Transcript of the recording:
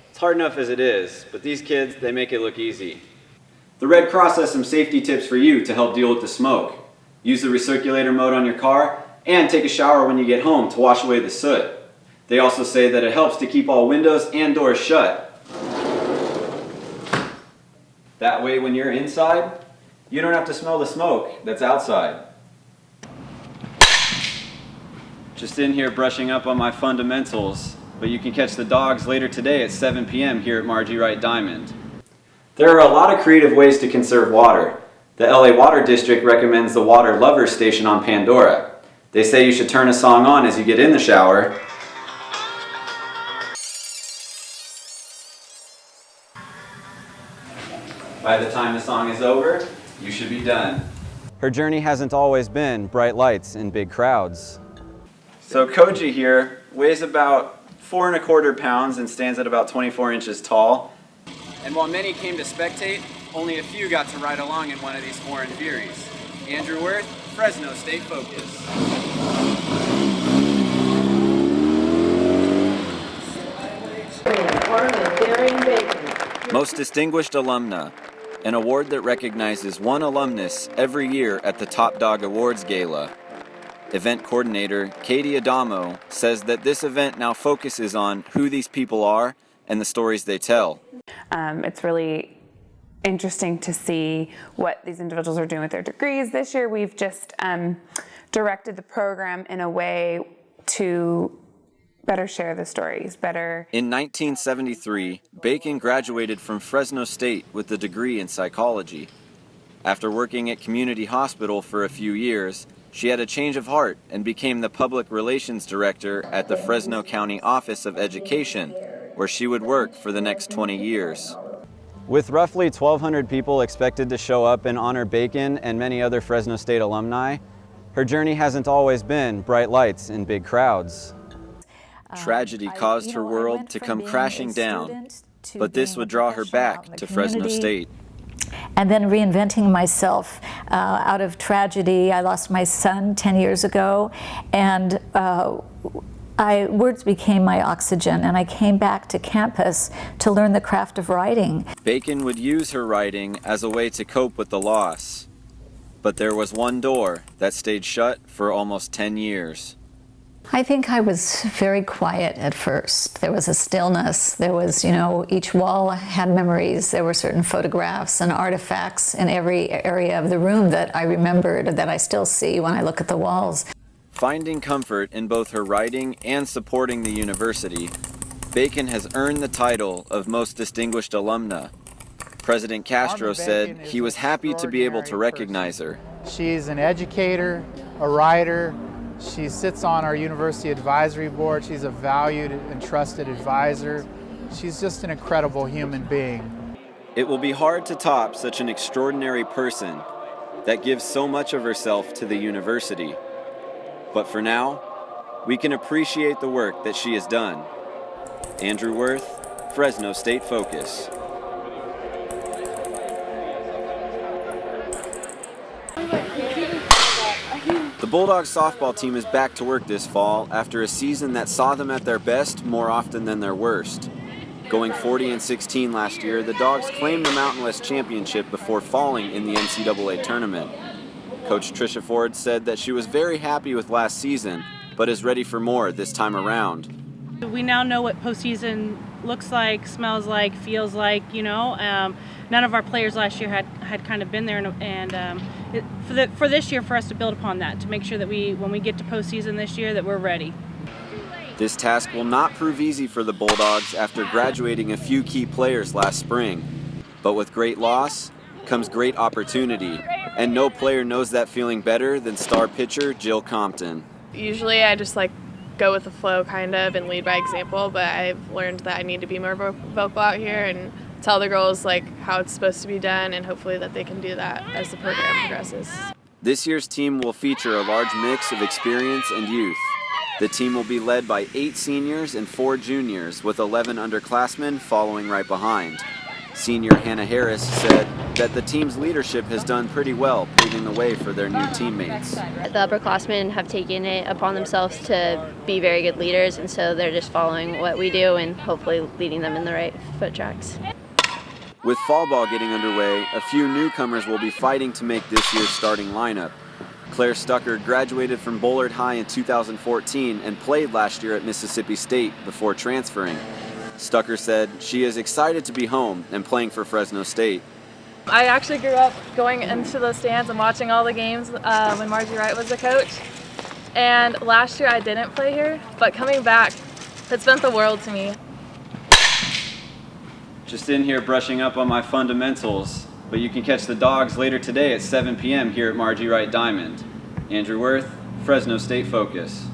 It's hard enough as it is, but these kids, they make it look easy. The Red Cross has some safety tips for you to help deal with the smoke. Use the recirculator mode on your car and take a shower when you get home to wash away the soot. They also say that it helps to keep all windows and doors shut. That way when you're inside, you don't have to smell the smoke that's outside. Just in here brushing up on my fundamentals, but you can catch the dogs later today at 7 p.m. here at Margie Wright Diamond. There are a lot of creative ways to conserve water. The LA Water District recommends the Water Lovers station on Pandora. They say you should turn a song on as you get in the shower. By the time the song is over, you should be done. Her journey hasn't always been bright lights and big crowds. So Koji here weighs about 4 1/4 pounds and stands at about 24 inches tall. And while many came to spectate, only a few got to ride along in one of these foreign furies. Andrew Worth, Fresno State Focus. Most Distinguished Alumna, an award that recognizes one alumnus every year at the Top Dog Awards Gala. Event coordinator Katie Adamo says that this event now focuses on who these people are and the stories they tell. It's really interesting to see what these individuals are doing with their degrees. This year we've just directed the program in a way to better share the stories, better. In 1973, Bacon graduated from Fresno State with a degree in psychology. After working at Community Hospital for a few years, she had a change of heart and became the public relations director at the Fresno County Office of Education, where she would work for the next 20 years. With roughly 1,200 people expected to show up and honor Bacon and many other Fresno State alumni, her journey hasn't always been bright lights and big crowds. Tragedy caused her world to come crashing down, but this would draw her back to Fresno State. And then reinventing myself out of tragedy. I lost my son 10 years ago, and words became my oxygen, and I came back to campus to learn the craft of writing. Bacon would use her writing as a way to cope with the loss. But there was one door that stayed shut for almost 10 years. I think I was very quiet at first. There was a stillness. There was, each wall had memories. There were certain photographs and artifacts in every area of the room that I remembered, that I still see when I look at the walls. Finding comfort in both her writing and supporting the university, Bacon has earned the title of Most Distinguished Alumna. President Castro said he was happy to be able to recognize her. She's an educator, a writer. She sits on our university advisory board. She's a valued and trusted advisor. She's just an incredible human being. It will be hard to top such an extraordinary person that gives so much of herself to the university. But for now, we can appreciate the work that she has done. Andrew Worth, Fresno State Focus. The Bulldogs softball team is back to work this fall after a season that saw them at their best more often than their worst. Going 40-16 last year, the Dogs claimed the Mountain West Championship before falling in the NCAA tournament. Coach Tricia Ford said that she was very happy with last season, but is ready for more this time around. We now know what postseason looks like, smells like, feels like, None of our players last year had kind of been there, and for this year, for us to build upon that, to make sure that when we get to postseason this year, that we're ready. This task will not prove easy for the Bulldogs after graduating a few key players last spring. But with great loss comes great opportunity, and no player knows that feeling better than star pitcher Jill Compton. Usually I just go with the flow kind of and lead by example, but I've learned that I need to be more vocal out here and tell the girls how it's supposed to be done, and hopefully that they can do that as the program progresses. This year's team will feature a large mix of experience and youth. The team will be led by 8 seniors and 4 juniors, with 11 underclassmen following right behind. Senior Hannah Harris said that the team's leadership has done pretty well paving the way for their new teammates. The upperclassmen have taken it upon themselves to be very good leaders, and so they're just following what we do and hopefully leading them in the right foot tracks. With fall ball getting underway, a few newcomers will be fighting to make this year's starting lineup. Claire Stucker graduated from Bullard High in 2014 and played last year at Mississippi State before transferring. Stucker said she is excited to be home and playing for Fresno State. I actually grew up going into the stands and watching all the games when Margie Wright was the coach. And last year I didn't play here, but coming back, it's meant the world to me. Just in here brushing up on my fundamentals, but you can catch the Dogs later today at 7 p.m. here at Margie Wright Diamond. Andrew Worth, Fresno State Focus.